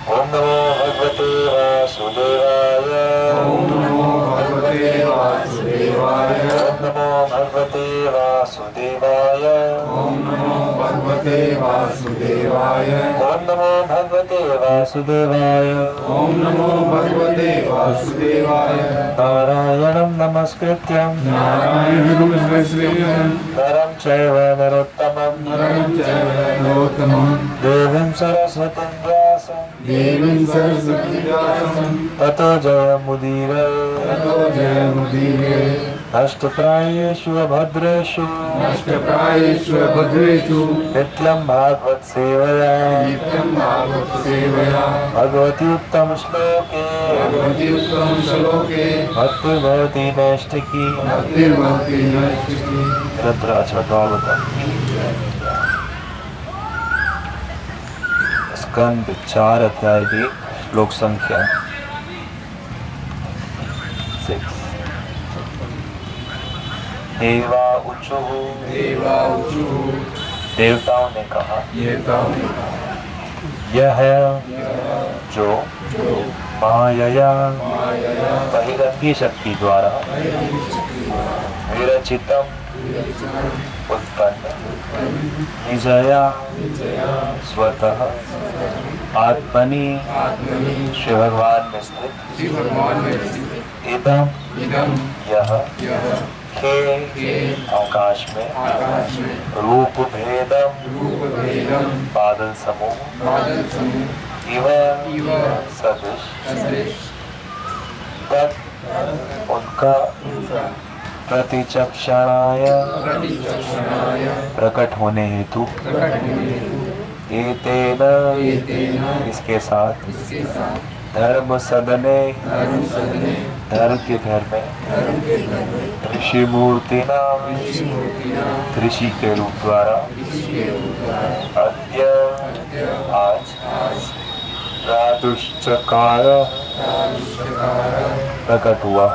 ओम नमो भगवते वासुदेवाय। ओम नमो भगवते वासुदेवाय। ओम नमो भगवते वासुदेवाय। ओम नमो भगवते वासुदेवाय। ओम नमो भगवते वासुदेवाय। ओम नमो भगवते वासुदेवाय। नारायणं नमस्कृत्यं नारायणं नमस्कृत्य नरं चैव नरोत्तमं नरं चैव नरोत्तमं देवीं सरस्वतीं व्यासं देवीं सरस्वतीं व्यासं ततो जयमुदीरये। ततो जयमुदीरये। नष्टप्रायेषु अभद्रेषु नष्टप्रायेषु भद्रेषु नित्यं भागवत सेवया नित्यं भागवत सेवया भगवती उत्तम श्लोके भगवति उत्तम श्लोके भक्तिर्भवति नैष्ठिकी। भक्तिर्भवति नैष्ठिकी। स्कंद 4 अध्याय की श्लोक संख्या 6। देवा उचुः देवाऊचु देवताओं ने कहा, ये ताऊ यह है जो माया माया बहिरंगी शक्ति द्वारा विरचितम उत्पन्न निजया स्वतः आत्मनि आत्मनि श्री भगवान में स्थित श्री भगवान में स्थित इदम इदम यह यह के आकाश में आकाश में रूप भेदम रूप भेदम बादल समूह बादल समूह इव इव सदृश सदृश तत् उनका प्रतिचक्षणाय प्रतिचक्षणाय प्रकट होने हेतु प्रकट होने एतेन एतेन इसके साथ इसके साथ धर्म सदने धर्म सदने धर्म के घर में धर्म के घर में ऋषि मूर्ति नाम ऋषि मूर्तियां ऋषि के रूप द्वारा ऋषि के रूप द्वारा अद्य आज प्रादुश्चकार प्रकट हुआ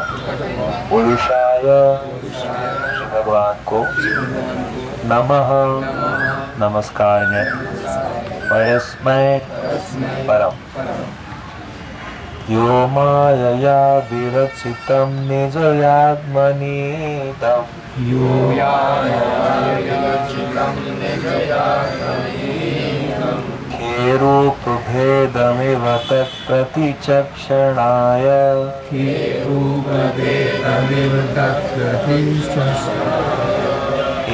पुरुषाय श्री भगवान को नमः नमस्कार है परस्मै परम यो मायया विरचितं निजयात्मनीतं यो हे रूप भेदमिव तत्प्रतिचक्षणाय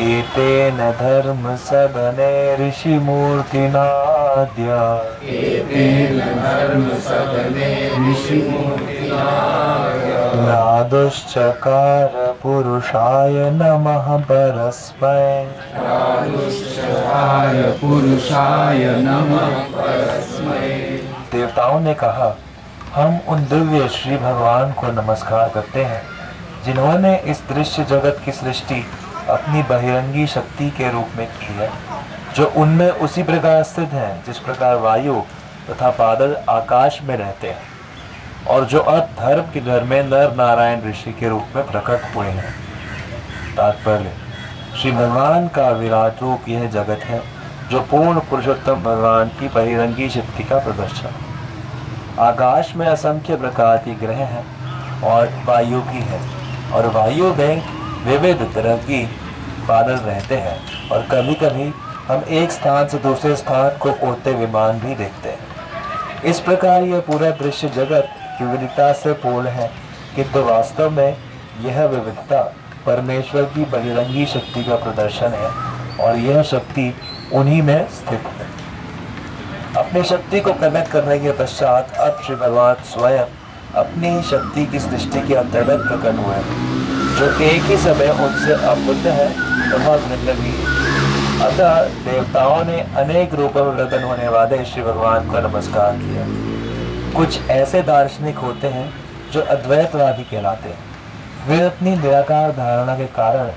एतेन धर्म सदने ऋषि मूर्तिनाद्य प्रादुश्चकार पुरुषाय नमः परस्मै पुरुषाय नमः। देवताओं ने कहा, हम उन दिव्य श्री भगवान को नमस्कार करते हैं जिन्होंने इस दृश्य जगत की सृष्टि अपनी बहिरंगी शक्ति के रूप में की है, जो उनमें उसी प्रकार स्थित है जिस प्रकार वायु तथा बादल आकाश में रहते हैं, और जो अब धर्म के घर में नर नारायण ऋषि के रूप में प्रकट हुए हैं। तात्पर्य, श्री भगवान का विराट रूप यह जगत है जो पूर्ण पुरुषोत्तम भगवान की बहिरंगी शक्ति का प्रदर्शन। आकाश में असंख्य प्रकार के ग्रह हैं और वायु की है, और वायु में विविध तरह की बादल रहते हैं, और कभी कभी हम एक स्थान से दूसरे स्थान को उड़ते विमान भी देखते हैं। इस प्रकार यह पूरा दृश्य जगत विविधता से पूर्ण है, किंतु वास्तव में यह विविधता परमेश्वर की बहिरंगी शक्ति का प्रदर्शन है, और यह शक्ति उन्हीं में स्थित है। अपनी शक्ति को प्रकट करने के पश्चात अब श्री भगवान स्वयं अपनी शक्ति की सृष्टि के अंतर्गत प्रकट हुए, जो एक ही समय उनसे अबुद्ध है तथा भिन्न भी है। अतः देवताओं ने अनेक रूपों में प्रकट होने वाले श्री भगवान को नमस्कार किया। कुछ ऐसे दार्शनिक होते हैं जो अद्वैतवादी कहलाते हैं। वे अपनी निराकार धारणा के कारण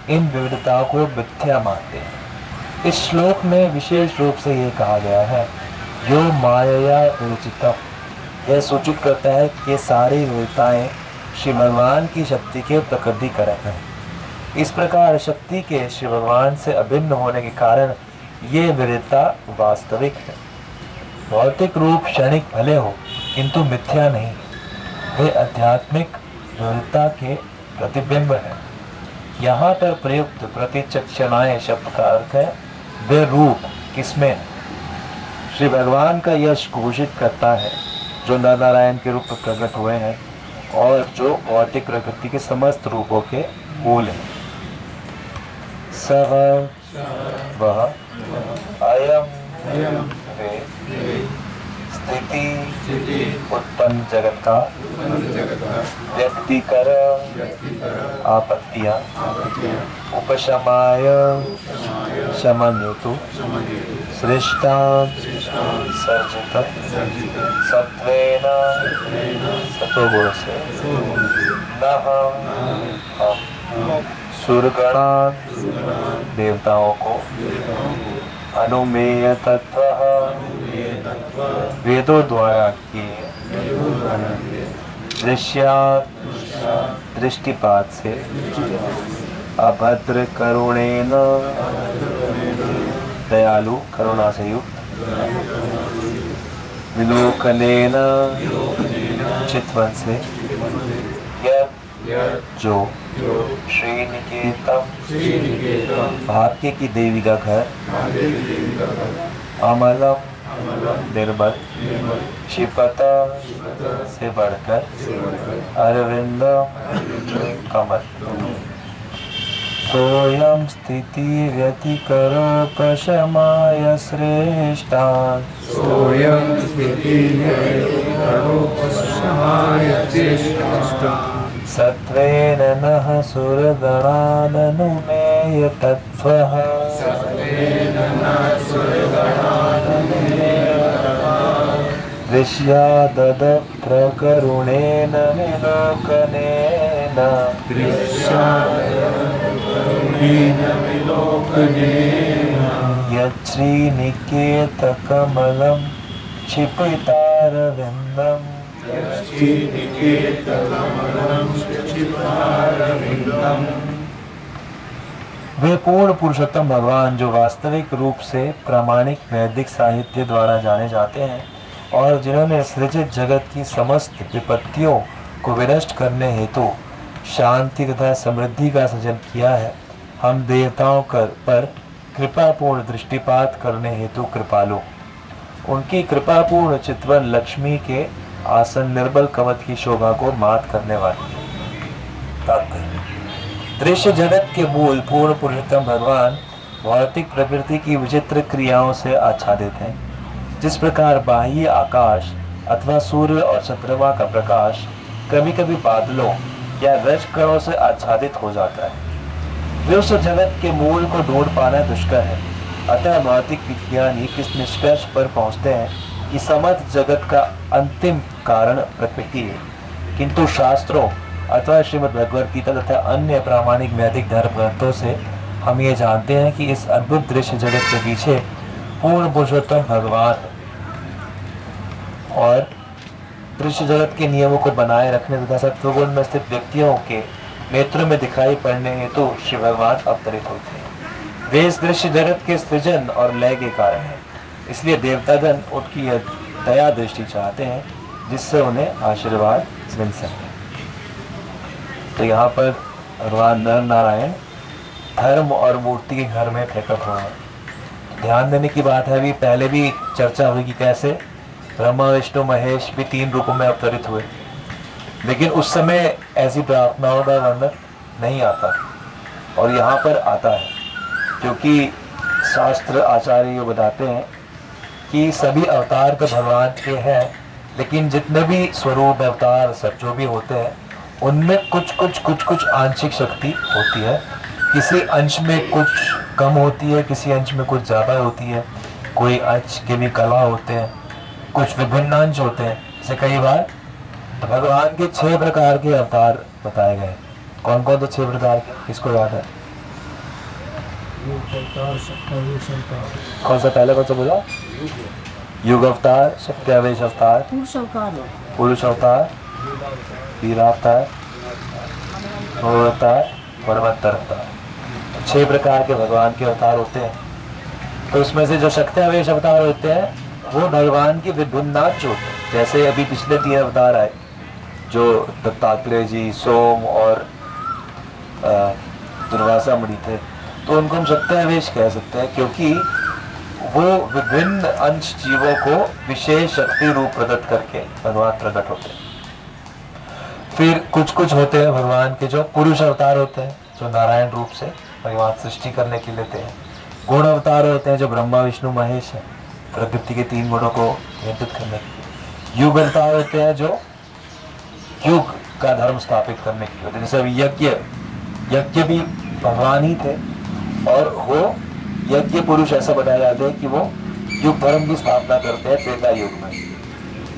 इन विविधताओं को मिथ्या मानते हैं। इस श्लोक में विशेष रूप से यह कहा गया है, यो माया विरचितम। यह सूचित करता है कि सारी विविधताएं श्री भगवान की शक्ति के प्रकटीकरण है। इस प्रकार शक्ति के श्री भगवान से अभिन्न होने के कारण ये विविधता वास्तविक है। भौतिक रूप क्षणिक भले हो किंतु मिथ्या नहीं, वे आध्यात्मिक विविधता के प्रतिबिंब है। यहाँ पर प्रयुक्त प्रतिचक्षणाएं शब्द का अर्थ है वे रूप किसमें है। श्री भगवान का यश घोषित करता है जो नर नारायण के रूप में प्रकट हुए हैं और जो भौतिक प्रकृति के समस्त रूपों के मूल हैं। सह वह अयम वे स्थिति उत्पन्न जगत का व्यक्तिकर आपत्तियां उपशमाय शमन हेतु सृष्टा सर्जित सत्वेन सतोगुण से नह हम सुरगणा देवताओं को अनुमेय तत्व वेदों द्वारा किए दृष्टिपात से अभद्र करुणेन दयालु करुणा से युक्त विलोकनेन चितवन से जो श्रीनिकेतम भाग्य की देवी का घर अमलम निर्मल शिपता से बढ़कर अरविंद कमल सोयम स्थिति व्यतिकरोपशमाय श्रेष्ठा सोयं स्थिति करोपशमाय श्रेष्ठा सत्वेन नः सुरगणाननुमेय तत्त्वः दृश्याददप्रकरुणेन विलोकनेन यच्छ्रीनिकेतकमलं क्षिपितारविन्दम् वे पूर्ण पुरुषोत्तम भगवान जो वास्तविक रूप से प्रामाणिक वैदिक साहित्य द्वारा जाने जाते हैं और जिन्होंने सृजित जगत की समस्त विपत्तियों को विनष्ट करने हेतु शांति तथा समृद्धि का सृजन किया है, हम देवताओं पर कृपापूर्ण दृष्टिपात करने हेतु कृपालु। उनकी कृपापूर्ण चितवन लक्ष्मी के आसन निर्बल कवच की शोभा को मात करने वाली है। दृश्य जगत के मूल पूर्ण पुरुषोत्तम भगवान भौतिक प्रकृति की विचित्र क्रियाओं से आच्छादित हैं। जिस प्रकार बाह्य आकाश अथवा सूर्य और चंद्रमा का प्रकाश कभी कभी बादलों या रज कणों से आच्छादित हो जाता है। दृश्य जगत के मूल को ढूंढ पाना दुष्कर है। अतः भौतिक विज्ञानी इस निष्कर्ष पर पहुंचते हैं कि समस्त जगत का अंतिम कारण प्रकृति है, किंतु शास्त्रों अथवा श्रीमद् भगवद गीता तथा अन्य प्रामाणिक वैदिक धर्म ग्रंथों से हम ये जानते हैं कि इस अद्भुत दृश्य जगत के पीछे पूर्ण पुरुषोत्तम भगवान और दृश्य जगत के नियमों को बनाए रखने तथा सत्वगुण में स्थित व्यक्तियों के नेत्रों में दिखाई पड़ने हेतु श्री भगवान अवतरित होते हैं। वे इस दृश्य जगत के सृजन और लय के कारण हैं, इसलिए देवतागण उनकी दया दृष्टि चाहते हैं जिससे उन्हें आशीर्वाद मिल सके। तो यहाँ पर भगवान नर नारायण धर्म और मूर्ति के घर में प्रकट हुए हैं। ध्यान देने की बात है, अभी पहले भी चर्चा हुई कि कैसे ब्रह्मा विष्णु महेश भी 3 रूपों में अवतरित हुए, लेकिन उस समय ऐसी प्रार्थनाओं का वर्णन नहीं आता और यहाँ पर आता है, क्योंकि शास्त्र आचार्य ये बताते हैं कि सभी अवतार तो भगवान के हैं, लेकिन जितने भी स्वरूप अवतार सब जो भी होते हैं उनमें कुछ आंशिक शक्ति होती है। किसी अंश में कुछ कम होती है, किसी अंश में कुछ ज़्यादा होती है। कोई अंश के भी कला होते हैं, कुछ विभिन्न अंश होते हैं। जैसे कई बार भगवान के 6 प्रकार के अवतार बताए गए। कौन कौन तो 6 प्रकार के, किसको याद है? कौन सा पहले कौन सा बोला? युग अवतार, सत्यावेश अवतार, पुरुष अवतार, वीरावतार, अवतार, परमत्तर अवतार। 6 प्रकार के भगवान के अवतार होते हैं। तो उसमें से जो शक्त्यावेश अवतार होते हैं वो भगवान के विभिन्न नाच होते हैं। जैसे अभी पिछले 3 अवतार आए, जो दत्तात्रेय जी, सोम और दुर्वासा मुनि थे, तो उनको हम सत्यावेश कह सकते हैं, क्योंकि वो विभिन्न अंश जीवों को विशेष शक्ति रूप प्रदत्त करके भगवान प्रकट होते हैं। फिर कुछ कुछ होते हैं भगवान के जो पुरुष अवतार होते हैं, जो नारायण रूप से भगवान सृष्टि करने के लिए लेते हैं। गुण अवतार होते हैं, जो ब्रह्मा विष्णु महेश है, प्रकृति के 3 गुणों को नियंत्रित करने के लिए। युग अवतार होते हैं, जो युग का धर्म स्थापित करने के लिए होते हैं। जैसे यज्ञ भी भगवान ही थे, और वो यज्ञ पुरुष ऐसा बताया जाता है कि वो युग धर्म की स्थापना करते हैं त्रेता युग में।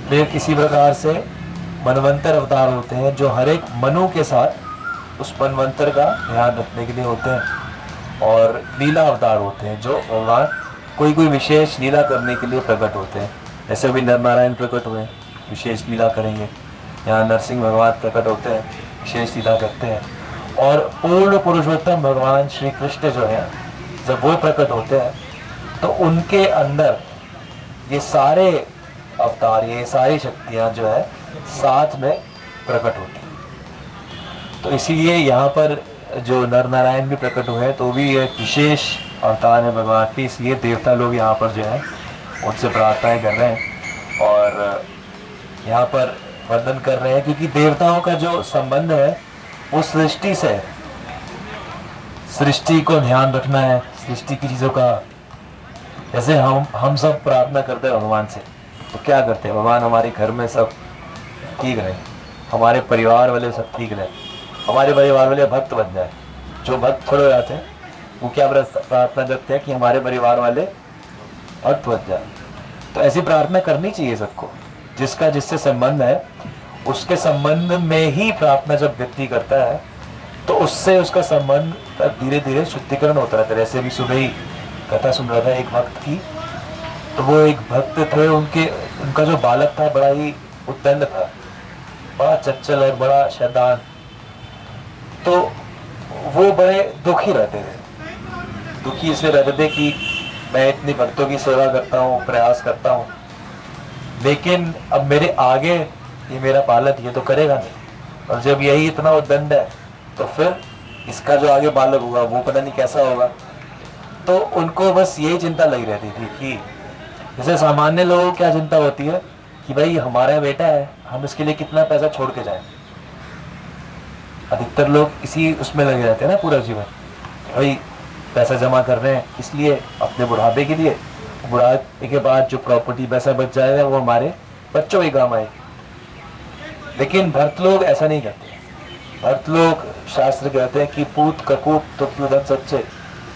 फिर किसी प्रकार से मनवंतर अवतार होते हैं, जो हर एक मनु के साथ उस मनवंतर का ध्यान रखने के लिए होते हैं। और लीला अवतार होते हैं, जो भगवान कोई विशेष लीला करने के लिए प्रकट होते हैं। जैसे अभी नर नारायण प्रकट हुए, विशेष लीला करेंगे। यहाँ नरसिंह भगवान प्रकट होते हैं, विशेष लीला करते हैं। और पूर्ण पुरुषोत्तम भगवान श्री कृष्ण जो है, जब वो प्रकट होते हैं, तो उनके अंदर ये सारे अवतार, ये सारी शक्तियाँ जो है साथ में प्रकट होती हैं। तो इसीलिए यहाँ पर जो नर नारायण भी प्रकट हुए हैं, तो भी एक विशेष अवतार है भगवान की। इसलिए देवता लोग यहाँ पर जो है उनसे प्रार्थनाएं कर रहे हैं और यहाँ पर वंदन कर रहे हैं, क्योंकि देवताओं का जो संबंध है वो सृष्टि से, सृष्टि को ध्यान रखना है, सृष्टि की चीज़ों का। जैसे हम सब प्रार्थना करते हैं भगवान से, तो क्या करते हैं, भगवान हमारे घर में सब ठीक रहे, हमारे परिवार वाले सब ठीक रहे, हमारे परिवार वाले भक्त बन जाए। जो भक्त खड़े हो जाते हैं वो क्या प्रार्थना करते हैं कि हमारे परिवार वाले भक्त बन जाए। तो ऐसी प्रार्थना करनी चाहिए सबको। जिसका जिससे संबंध है, उसके संबंध में ही प्रार्थना जब व्यक्ति करता है, तो उससे उसका संबंध धीरे धीरे शुद्धिकरण होता रहता है। जैसे अभी सुबह ही कथा सुन रहा था एक भक्त की, तो वो एक भक्त थे, उनका जो बालक था बड़ा ही उद्दंड था, बड़ा चंचल और बड़ा शैतान। तो वो बड़े दुखी रहते थे। दुखी इसलिए रहते थे कि मैं इतनी भक्तों की सेवा करता हूँ, प्रयास करता हूँ, लेकिन अब मेरे आगे ये मेरा बालक ये तो करेगा नहीं, और जब यही इतना उद्दंड है तो फिर इसका जो आगे बालक होगा वो पता नहीं कैसा होगा। तो उनको बस यही चिंता लगी रहती थी कि जैसे सामान्य लोगों को क्या चिंता होती है कि भाई हमारा बेटा है, हम इसके लिए कितना पैसा छोड़ के जाएं। अधिकतर लोग इसी उसमें लगे रहते हैं ना पूरा जीवन, भाई पैसा जमा कर रहे हैं इसलिए अपने बुढ़ापे के लिए, बुढ़ापे के बाद जो प्रॉपर्टी पैसा बच जाएगा वो हमारे बच्चों के काम आएगी। लेकिन भक्त लोग ऐसा नहीं करते। भक्त लोग, शास्त्र कहते हैं कि पूत कपूत तो क्यों धन सच्चे,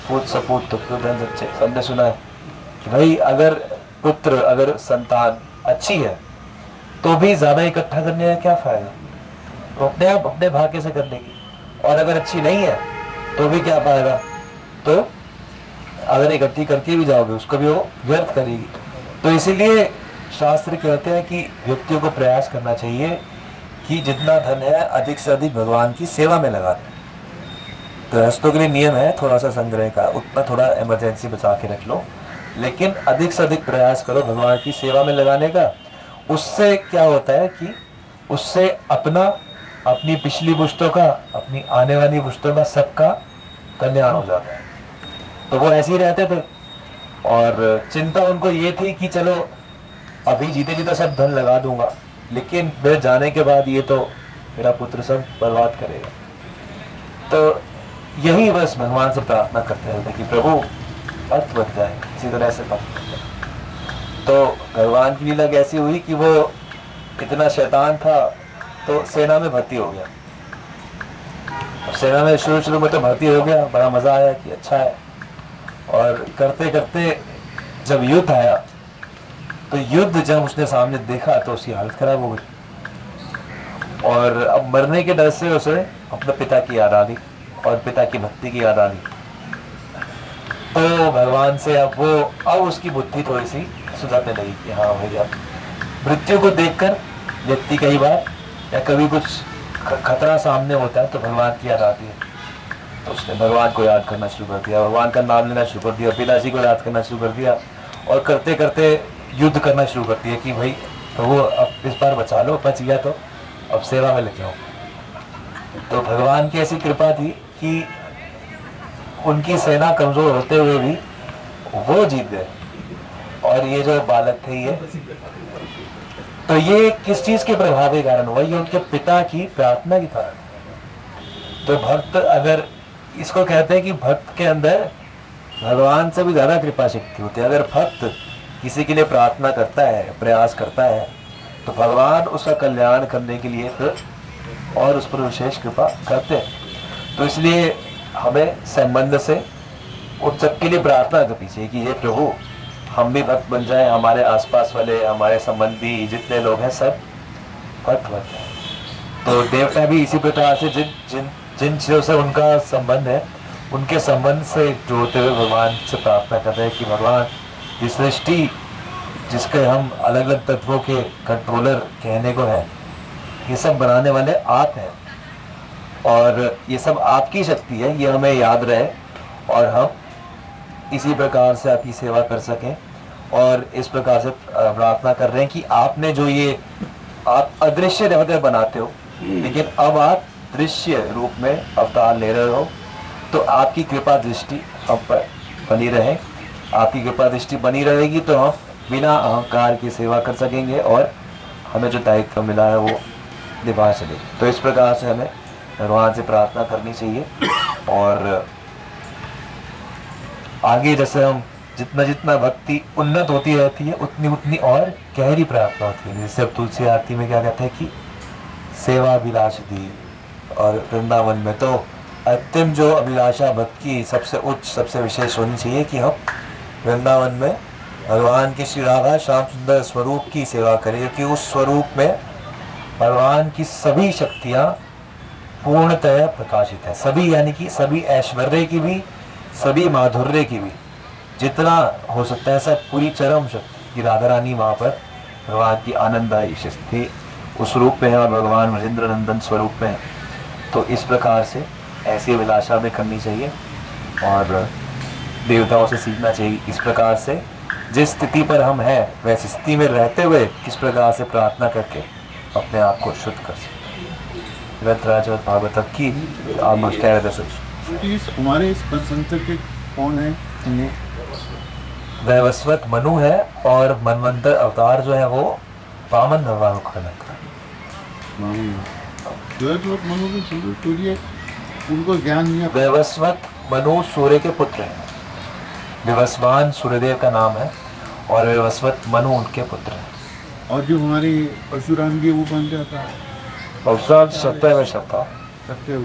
पूत सपूत तो क्यों धन सच्चे। सबने सुना है कि भाई अगर पुत्र, अगर संतान अच्छी है तो भी ज्यादा इकट्ठा करने का क्या फायदा, तो अपने आप अपने भाग्य से करने की। और अगर अच्छी नहीं है तो भी क्या फायदा, तो अगर इकट्ठी करके भी जाओगे उसको भी वो व्यर्थ करेगी। तो इसीलिए शास्त्र कहते हैं कि व्यक्तियों को प्रयास करना चाहिए कि जितना धन है अधिक से अधिक भगवान की सेवा में लगा दें। गृहस्थों के लिए नियम है थोड़ा सा संग्रह का, उतना थोड़ा इमरजेंसी बचा के रख लो, लेकिन अधिक से अधिक प्रयास करो भगवान की सेवा में लगाने का। उससे क्या होता है कि उससे अपनी पिछली पुश्तों का, अपनी आने वाली पुश्तों का, सबका कल्याण हो जाता है। तो वो ऐसे ही रहते थे और चिंता उनको ये थी कि चलो अभी जीते जी तो सब धन लगा दूंगा, लेकिन मेरे जाने के बाद ये तो मेरा पुत्र सब बर्बाद करेगा। तो यही बस भगवान से प्रार्थना करते रहते कि प्रभु भक्त बन जाए, इसी तरह से भक्त बन जाए। तो भगवान की लीला कैसी हुई कि वो इतना शैतान था तो सेना में भर्ती हो गया। सेना में शुरू में तो भर्ती हो गया, बड़ा मजा आया कि अच्छा है। और करते करते जब युद्ध आया, तो युद्ध जब उसने सामने देखा तो उसकी हालत खराब हो गई, और अब मरने के डर से उसे अपने पिता की याद आ गई और पिता की भक्ति की याद आ गई। तो भगवान से अब उसकी बुद्धि थोड़ी सी सुधरने लगी कि हाँ भैया, मृत्यु को देखकर व्यक्ति कई बार या कभी कुछ खतरा सामने होता है तो भगवान की याद आती है। तो उसने भगवान को याद करना शुरू कर दिया, भगवान का नाम लेना शुरू कर दिया, पिताजी को याद करना शुरू कर दिया। और करते करते युद्ध करना शुरू करती है कि भाई प्रभु अब इस बार बचा लो, बच गया तो अब सेवा में लग जाओ। तो भगवान की ऐसी कृपा थी कि उनकी सेना कमजोर होते हुए भी वो जीत गए, और ये जो बालक थे ये, तो ये किस चीज के प्रभाव के कारण हुआ? ये उनके पिता की प्रार्थना के कारण। तो भक्त, अगर इसको कहते हैं कि भक्त के अंदर भगवान से भी ज्यादा कृपा शक्ति होती है। अगर भक्त किसी के लिए प्रार्थना करता है, प्रयास करता है, तो भगवान उसका कल्याण करने के लिए फिर और उस पर विशेष कृपा करते हैं। तो इसलिए हमें संबंध से उन सबके लिए प्रार्थना करनी चाहिए कि हे प्रभु, हम भी भक्त बन जाए, हमारे आसपास वाले, हमारे संबंधी जितने लोग हैं सब भक्त बन जाए। तो देवता भी इसी प्रकार से जिन चीजों से उनका संबंध है, उनके संबंध से जोड़ते हुए भगवान से प्रार्थना कर रहे हैं कि भगवान, ये सृष्टि जिसके हम अलग अलग तत्वों के कंट्रोलर कहने को है, ये सब बनाने वाले आप हैं, और ये सब आपकी शक्ति है, ये हमें याद रहे और हम इसी प्रकार से आपकी सेवा कर सकें। और इस प्रकार से प्रार्थना कर रहे हैं कि आपने जो ये, आप अदृश्य देवता बनाते हो, लेकिन अब आप दृश्य रूप में अवतार ले रहे हो, तो आपकी कृपा दृष्टि हम पर बनी रहे। आपकी कृपा दृष्टि बनी रहेगी तो हम बिना अहंकार की सेवा कर सकेंगे और हमें जो दायित्व मिला है वो निभा सके। तो इस प्रकार से हमें भगवान से प्रार्थना करनी चाहिए। और आगे जैसे हम जितना जितना भक्ति उन्नत होती रहती है, उतनी उतनी और गहरी प्रार्थना होती है। जैसे अब तुलसी आरती में क्या कहते हैं कि सेवा अभिलाष दी, और वृंदावन में तो अंतिम जो अभिलाषा भक्त की सबसे उच्च, सबसे विशेष होनी चाहिए कि हम वृंदावन में भगवान के श्री राधा श्याम सुंदर स्वरूप की सेवा करें, क्योंकि उस स्वरूप में भगवान की सभी शक्तियाँ पूर्णतः प्रकाशित है। सभी, यानी कि सभी ऐश्वर्य की भी, सभी माधुर्य की भी, जितना हो सकता है सब पूरी चरम शक्ति की राधा रानी वहाँ पर भगवान की आनंददायी शक्ति उस रूप में है, और भगवान महेंद्र नंदन स्वरूप में है। तो इस प्रकार से ऐसी अभिलाषा में करनी चाहिए और देवताओं से सीखना चाहिए। इस प्रकार से जिस स्थिति पर हम हैं वैसी स्थिति में रहते हुए किस प्रकार से प्रार्थना करके अपने आप को शुद्ध कर सकते। ग्रंथराज भागवत की ऑलमोस्ट कह रहे थे हमारे इस संतर के कौन है? वैवस्वत मनु है, और मनवंतर अवतार जो है वो वामन भगवान को खड़ा कर। मनु के सूर्य, उनको ज्ञान नहीं है। वैवस्वत मनु सूर्य के पुत्र हैं। विवस्वान सूर्यदेव का नाम है और वैवस्वत मनु उनके पुत्र हैं। और जो हमारी परशुराम की वो बन जाता है परशुराम सत्य में सत्ता सत्य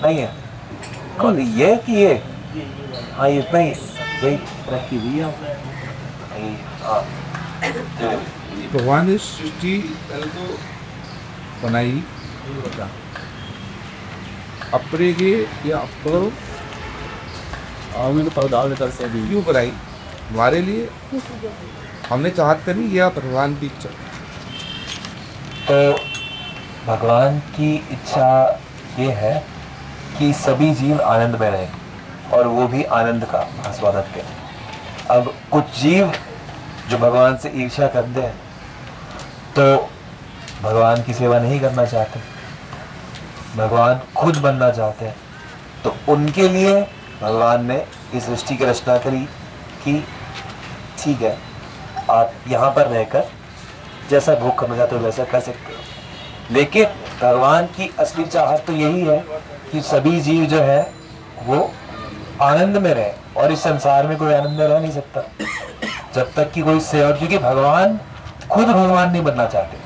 नहीं है कौन ये कि ये, हाँ इतना ही, यही रखी हुई है। हाँ भगवान ने सृष्टि बनाई अपने के या अपर क्यों बनाई? हमारे लिए हमने चाहत करी या भगवान की इच्छा? तो भगवान की इच्छा ये है कि सभी जीव आनंद में रहें और वो भी आनंद का आस्वादन करें। अब कुछ जीव जो भगवान से ईर्ष्या करते हैं तो भगवान की सेवा नहीं करना चाहते, भगवान खुद बनना चाहते हैं, तो उनके लिए भगवान ने इस सृष्टि की रचना करी कि ठीक है, आप यहाँ पर रहकर जैसा भोग करना चाहते हो वैसा कर सकते हो। लेकिन भगवान की असली चाहत तो यही है कि सभी जीव जो है वो आनंद में रहे, और इस संसार में कोई आनंद में रह नहीं सकता जब तक कि कोई सेवक, क्योंकि भगवान खुद भगवान नहीं बनना चाहते,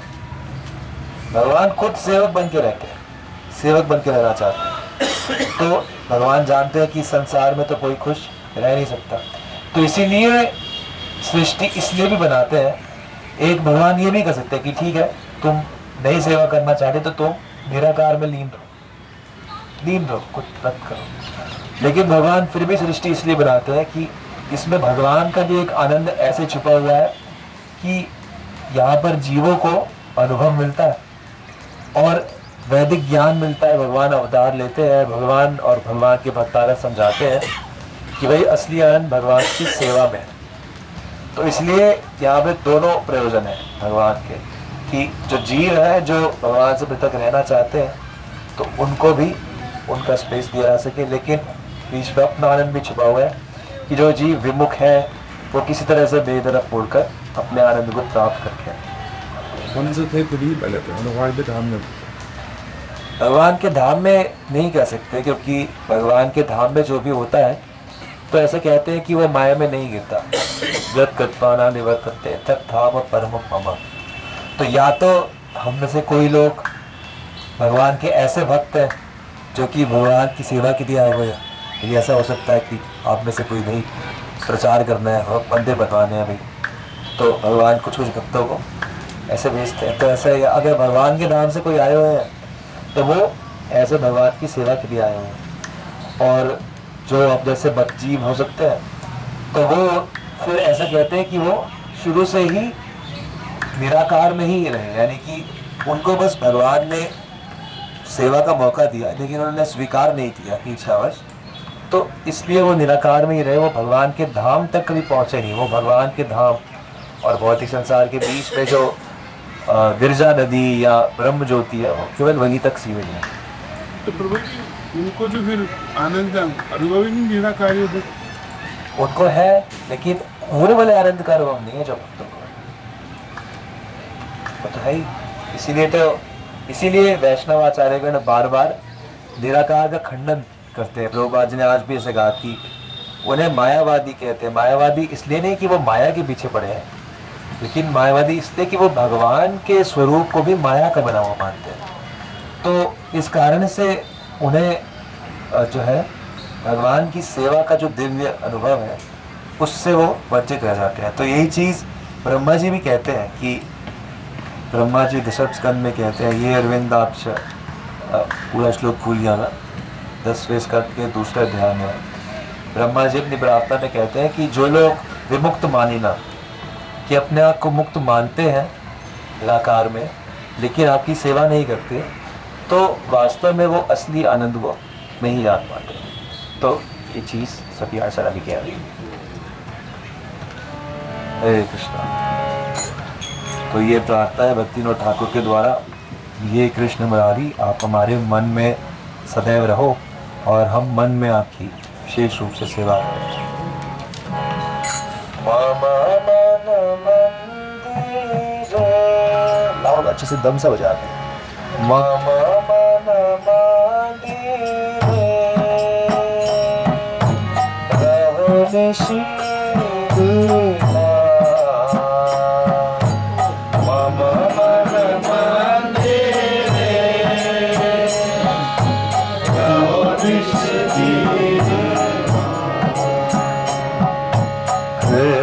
भगवान खुद सेवक बन के रहते हैं, सेवक बन के रहना चाहते हैं। तो भगवान जानते हैं कि संसार में तो कोई खुश रह नहीं सकता, तो इसीलिए सृष्टि इसलिए भी बनाते हैं। एक भगवान ये भी कर सकते हैं कि ठीक है, तुम नहीं सेवा करना चाहते तो तुम निराकार में लीन रहो, कुछ मत करो। लेकिन भगवान फिर भी सृष्टि इसलिए बनाते हैं कि इसमें भगवान का भी एक आनंद ऐसे छुपा हुआ है कि यहाँ पर जीवों को अनुभव मिलता है, और वैदिक ज्ञान मिलता है, भगवान अवतार लेते हैं, भगवान और भगवान के भक्तारा समझाते हैं कि भाई असली आनंद भगवान की सेवा में है। तो इसलिए यहाँ पे दोनों प्रयोजन है भगवान के, कि जो जीव है जो भगवान से पृथक रहना चाहते हैं तो उनको भी उनका स्पेस दिया जा सके, लेकिन बीच में अपना आनंद भी छुपा हुआ है कि जो जीव विमुख है वो किसी तरह से बेदरफ मोड़कर अपने आनंद को प्राप्त करके आए। कौन से थे खुद ही पहले थे भगवान के धाम में? भगवान के धाम में नहीं कह सकते, क्योंकि भगवान के धाम में जो भी होता है तो ऐसे कहते हैं कि वो माया में नहीं गिरता। यत् गत्वाना निवर्तन्ते तत् धाम परमं मम। तो या तो हम में से कोई लोग भगवान के ऐसे भक्त हैं जो कि भगवान की सेवा के लिए आए हुए हैं, ये ऐसा हो सकता है कि आप में से कोई नहीं प्रचार करना है, बंदे बनवाने हैं भाई, तो भगवान कुछ कुछ भक्तों को ऐसे भेजते हैं। तो ऐसे अगर भगवान के नाम से कोई आए हुए हैं तो वो ऐसे भगवान की सेवा के लिए आए हुए हैं। और जो अब जैसे बदजीव हो सकते हैं तो वो फिर ऐसा कहते हैं कि वो शुरू से ही निराकार में ही रहे, यानी कि उनको बस भगवान ने सेवा का मौका दिया लेकिन उन्होंने स्वीकार नहीं किया इच्छावश, तो इसलिए वो निराकार में ही रहे। वो भगवान के धाम तक कभी पहुँचे नहीं। वो भगवान के धाम और भौतिक संसार के बीच में जो गिरजा नदी या ब्रह्म ज्योति है वो केवल वहीं तक सीमित है। तो प्रभु जी उनको जो फिर आनंद अनुभव ही नहीं निराकारी होता? उनको है, लेकिन होने वाले आनंद का अनुभव नहीं है जो भक्तों को, वो तो है ही। इसीलिए वैष्णव आचार्यगण बार बार निराकार का खंडन करते हैं। प्रभुपाद जी ने आज भी ऐसे कहा कि उन्हें मायावादी कहते हैं। मायावादी इसलिए नहीं कि वो माया के पीछे पड़े हैं, लेकिन मायावादी इसलिए कि वो भगवान के स्वरूप को भी माया का बना हुआ मानते हैं। तो इस कारण से उन्हें जो है भगवान की सेवा का जो दिव्य अनुभव है उससे वो वंचित रह जाते हैं। तो यही चीज़ ब्रह्मा जी भी कहते हैं कि ब्रह्मा जी दशम स्कंद में कहते हैं, ये अरविंदाक्ष, पूरा श्लोक भूल गया मैं, 10वें स्कंद के दूसरे अध्याय में ब्रह्मा जी अपनी प्रार्थना में कहते हैं कि जो लोग विमुक्त मानी ना, कि अपने आप को मुक्त मानते हैं निराकार में लेकिन आपकी सेवा नहीं करते, तो वास्तव में वो असली आनंद वो नहीं जान पाते। तो ये चीज़ सभी आचार्य भी कह रही है। हरे कृष्णा। तो ये प्रार्थना है भक्तिविनोद ठाकुर के द्वारा, ये कृष्ण मुरारी आप हमारे मन में सदैव रहो और हम मन में आपकी विशेष रूप से सेवा करें। लाओ अच्छे से दम सा बजा के।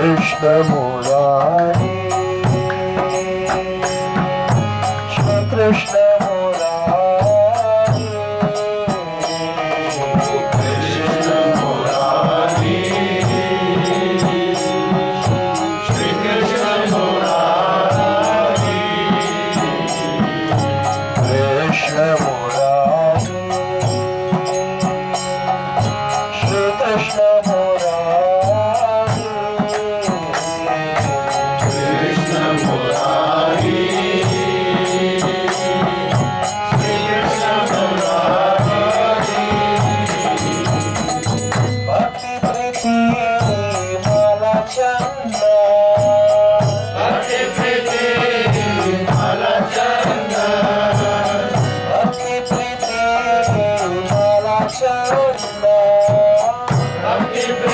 कृष्ण मुरारी श्री कृष्ण मुरारी कृष्ण मुरारी श्री कृष्ण मुरारी कृष्ण मुरारी श्री कृष्ण Happy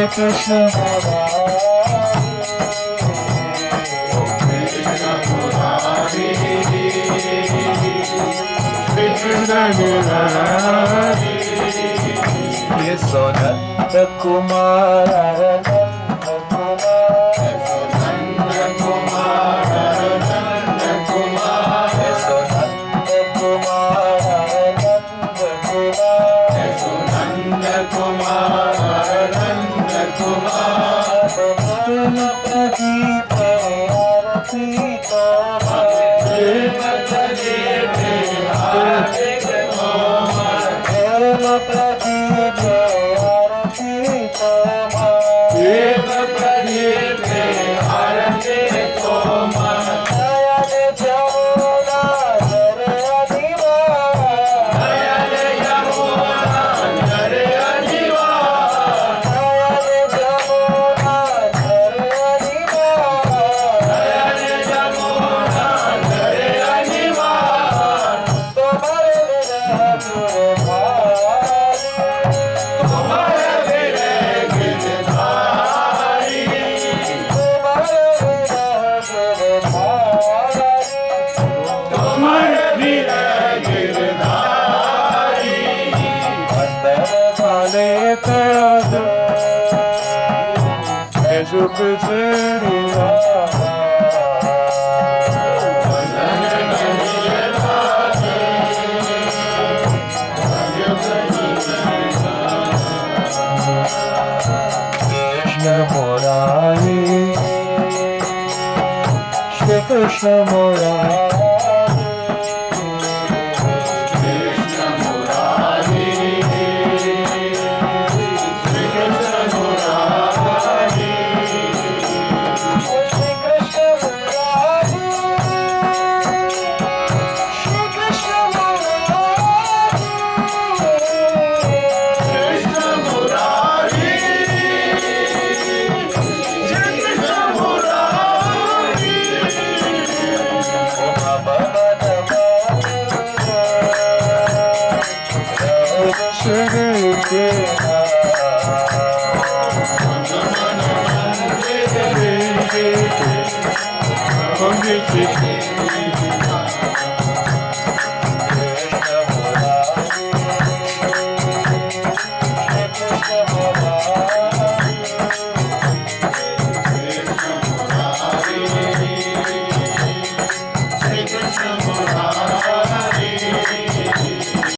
श्री कृष्ण ये Sonand Kumar Krishna Murari Krishna Murari Krishna Murari Shri Krishna Murari Shri Krishna Murari Krishna Murari Shri